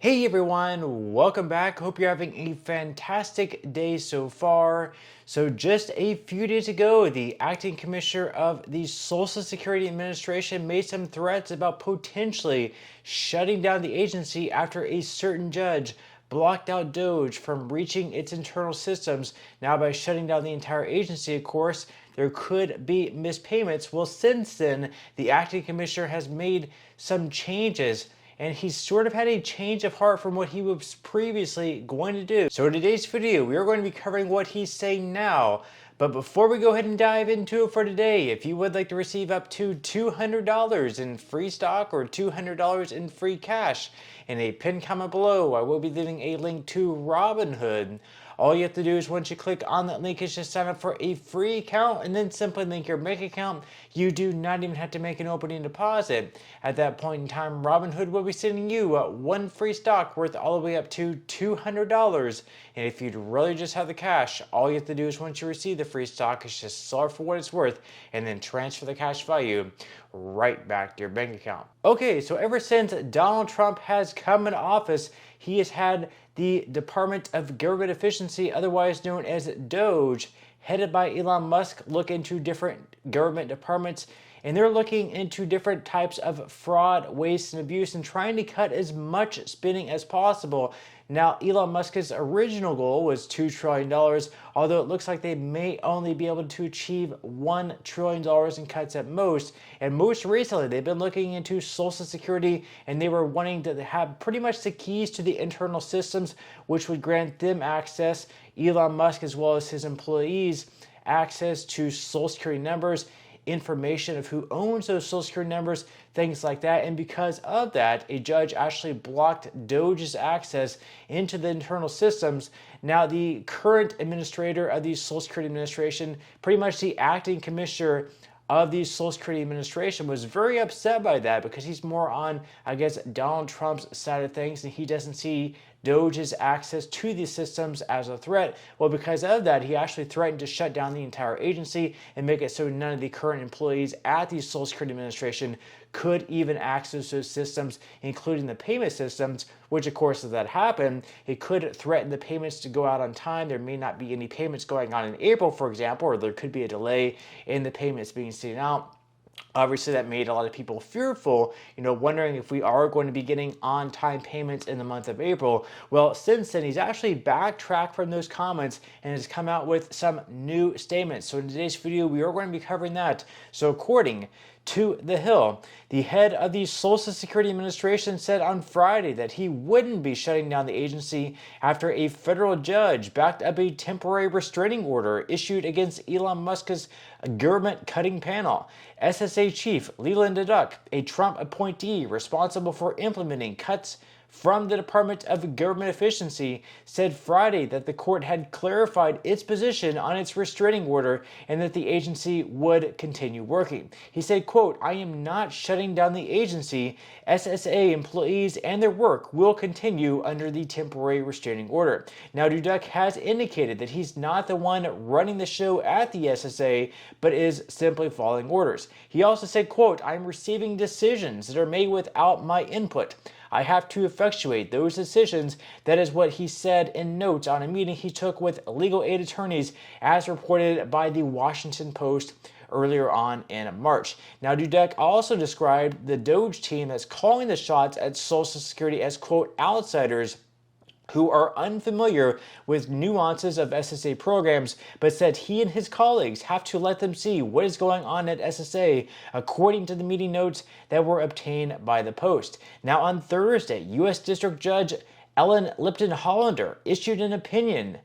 Hey everyone, welcome back. Hope you're having a fantastic day so far. So just a few days ago, the acting commissioner of the Social Security Administration made some threats about potentially shutting down the agency after a certain judge blocked out DOGE from reaching its internal systems. Now, by shutting down the entire agency, of course, there could be missed payments. Well, since then, the acting commissioner has made some changes, and he's sort of had a change of heart from what he was previously going to do. So in today's video, we are going to be covering what he's saying now. But before we go ahead and dive into it for today, if you would like to receive up to $200 in free stock or $200 in free cash, in a pinned comment below, I will be leaving a link to Robinhood. All you have to do is once you click on that link is just sign up for a free account and then simply link your bank account. You do not even have to make an opening deposit. At that point in time, Robinhood will be sending you one free stock worth all the way up to $200. And if you'd really just have the cash, all you have to do is once you receive the free stock is just sell it for what it's worth and then transfer the cash value right back to your bank account. Okay, so ever since Donald Trump has come into office, he has had the Department of Government Efficiency, otherwise known as DOGE, headed by Elon Musk, look into different government departments, and they're looking into different types of fraud, waste, and abuse and trying to cut as much spending as possible. Now, Elon Musk's original goal was $2 trillion, although it looks like they may only be able to achieve $1 trillion in cuts at most. And most recently, they've been looking into Social Security, and they were wanting to have pretty much the keys to the internal systems, which would grant them access, Elon Musk as well as his employees, access to Social Security numbers, information of who owns those Social Security numbers, things like that. And because of that, a judge actually blocked DOGE's access into the internal systems. Now, the current administrator of the Social Security Administration, pretty much the acting commissioner of the Social Security Administration, was very upset by that because he's more on, I guess, Donald Trump's side of things, and he doesn't see DOGE's access to these systems as a threat. Well, because of that, he actually threatened to shut down the entire agency and make it so none of the current employees at the Social Security Administration could even access those systems, including the payment systems, which of course, if that happened, it could threaten the payments to go out on time. There may not be any payments going on in April, for example, or there could be a delay in the payments being sent out. Obviously, that made a lot of people fearful, wondering if we are going to be getting on-time payments in the month of April. Well, since then, he's actually backtracked from those comments and has come out with some new statements. So in today's video, we are going to be covering that. So according to The Hill, the head of the Social Security Administration said on Friday that he wouldn't be shutting down the agency after a federal judge backed up a temporary restraining order issued against Elon Musk's government cutting panel. SSA chief Leland Duck, a Trump appointee responsible for implementing cuts from the Department of Government Efficiency, said Friday that the court had clarified its position on its restraining order and that the agency would continue working. He said, quote, "I am not shutting down the agency. SSA employees and their work will continue under the temporary restraining order." Now, Dudek has indicated that he's not the one running the show at the SSA, but is simply following orders. He also said, quote, "I'm receiving decisions that are made without my input. I have to effectuate those decisions." That is what he said in notes on a meeting he took with legal aid attorneys, as reported by the Washington Post earlier on in March. Now, Dudek also described the DOGE team as calling the shots at Social Security as, quote, "outsiders who are unfamiliar with nuances of SSA programs," but said he and his colleagues have to let them see what is going on at SSA, according to the meeting notes that were obtained by the Post. Now, on Thursday, U.S. District Judge Ellen Lipton Hollander issued an opinion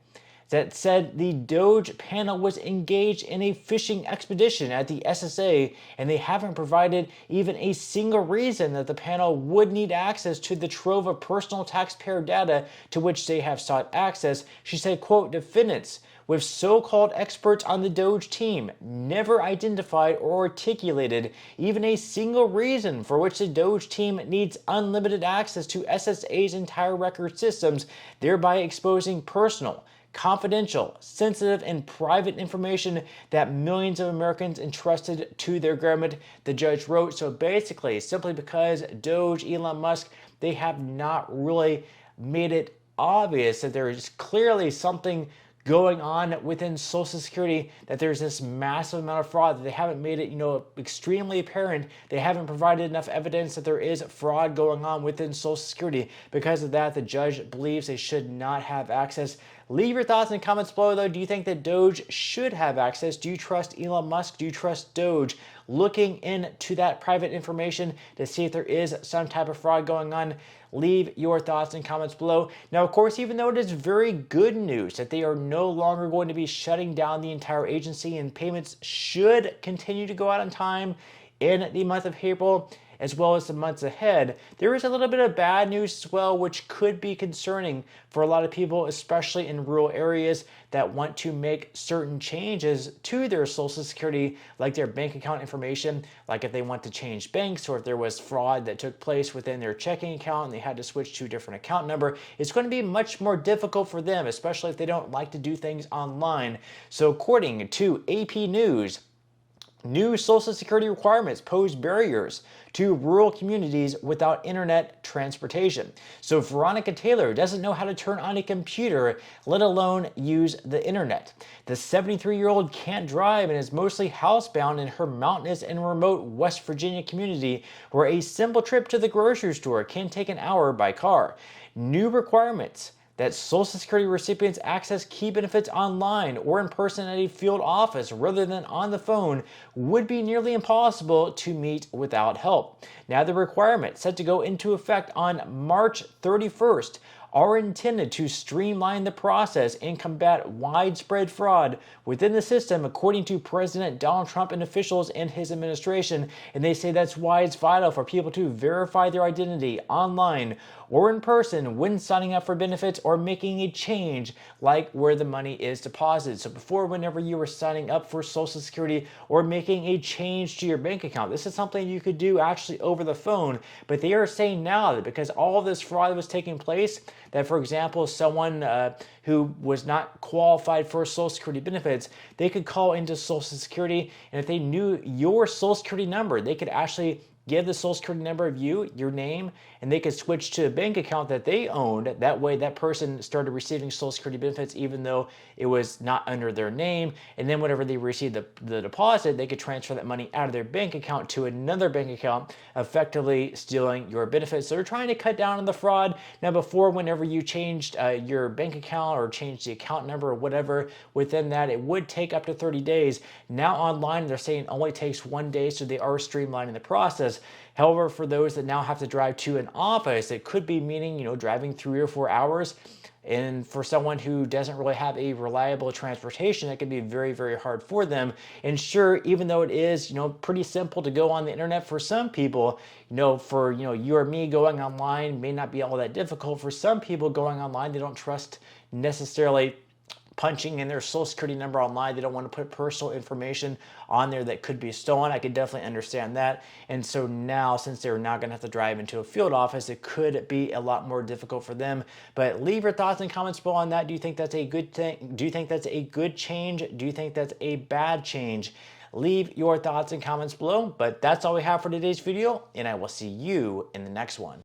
that said the DOGE panel was engaged in a fishing expedition at the SSA, and they haven't provided even a single reason that the panel would need access to the trove of personal taxpayer data to which they have sought access. She said, quote, "Defendants with so-called experts on the DOGE team never identified or articulated even a single reason for which the DOGE team needs unlimited access to SSA's entire record systems, thereby exposing personal, confidential, sensitive, and private information that millions of Americans entrusted to their government," the judge wrote. So basically, simply because DOGE, Elon Musk, they have not really made it obvious that there is clearly something going on within Social Security, that there's this massive amount of fraud, that they haven't made it, extremely apparent. They haven't provided enough evidence that there is fraud going on within Social Security. Because of that, the judge believes they should not have access. Leave your thoughts in the comments below, though. Do you think that DOGE should have access? Do you trust Elon Musk? Do you trust DOGE looking into that private information to see if there is some type of fraud going on? Leave your thoughts in comments below. Now, of course, even though it is very good news that they are no longer going to be shutting down the entire agency and payments should continue to go out on time in the month of April, as well as the months ahead, there is a little bit of bad news as well, which could be concerning for a lot of people, especially in rural areas that want to make certain changes to their Social Security, like their bank account information, like if they want to change banks, or if there was fraud that took place within their checking account and they had to switch to a different account number. It's going to be much more difficult for them, especially if they don't like to do things online. So according to AP News, new Social Security requirements pose barriers to rural communities without internet transportation. So Veronica Taylor doesn't know how to turn on a computer, let alone use the internet. The 73-year-old can't drive and is mostly housebound in her mountainous and remote West Virginia community, where a simple trip to the grocery store can take an hour by car. New requirements that Social Security recipients access key benefits online or in person at a field office rather than on the phone would be nearly impossible to meet without help. Now, the requirements set to go into effect on March 31st are intended to streamline the process and combat widespread fraud within the system, according to President Donald Trump and officials in his administration. And they say that's why it's vital for people to verify their identity online or in person when signing up for benefits or making a change, like where the money is deposited. So before, whenever you were signing up for Social Security or making a change to your bank account, this is something you could do actually over the phone. But they are saying now that because all of this fraud was taking place, that, for example, someone who was not qualified for Social Security benefits, they could call into Social Security, and if they knew your Social Security number, they could actually give the Social Security number of you, your name, and they could switch to a bank account that they owned. That way, that person started receiving Social Security benefits even though it was not under their name. And then whenever they received the deposit, they could transfer that money out of their bank account to another bank account, effectively stealing your benefits. So they're trying to cut down on the fraud. Now, before, whenever you changed your bank account or changed the account number or whatever within that, it would take up to 30 days. Now online, they're saying it only takes 1 day, so they are streamlining the process. However, for those that now have to drive to an office, it could be meaning, driving 3 or 4 hours. And for someone who doesn't really have a reliable transportation, it can be very, very hard for them. And sure, even though it is, pretty simple to go on the internet for some people, for, you or me going online may not be all that difficult. For some people going online, they don't trust necessarily punching in their Social Security number online. They don't want to put personal information on there that could be stolen. I could definitely understand that. And so now, since they're not going to have to drive into a field office, it could be a lot more difficult for them. But leave your thoughts and comments below on that. Do you think that's a good thing? Do you think that's a good change? Do you think that's a bad change? Leave your thoughts and comments below. But that's all we have for today's video, and I will see you in the next one.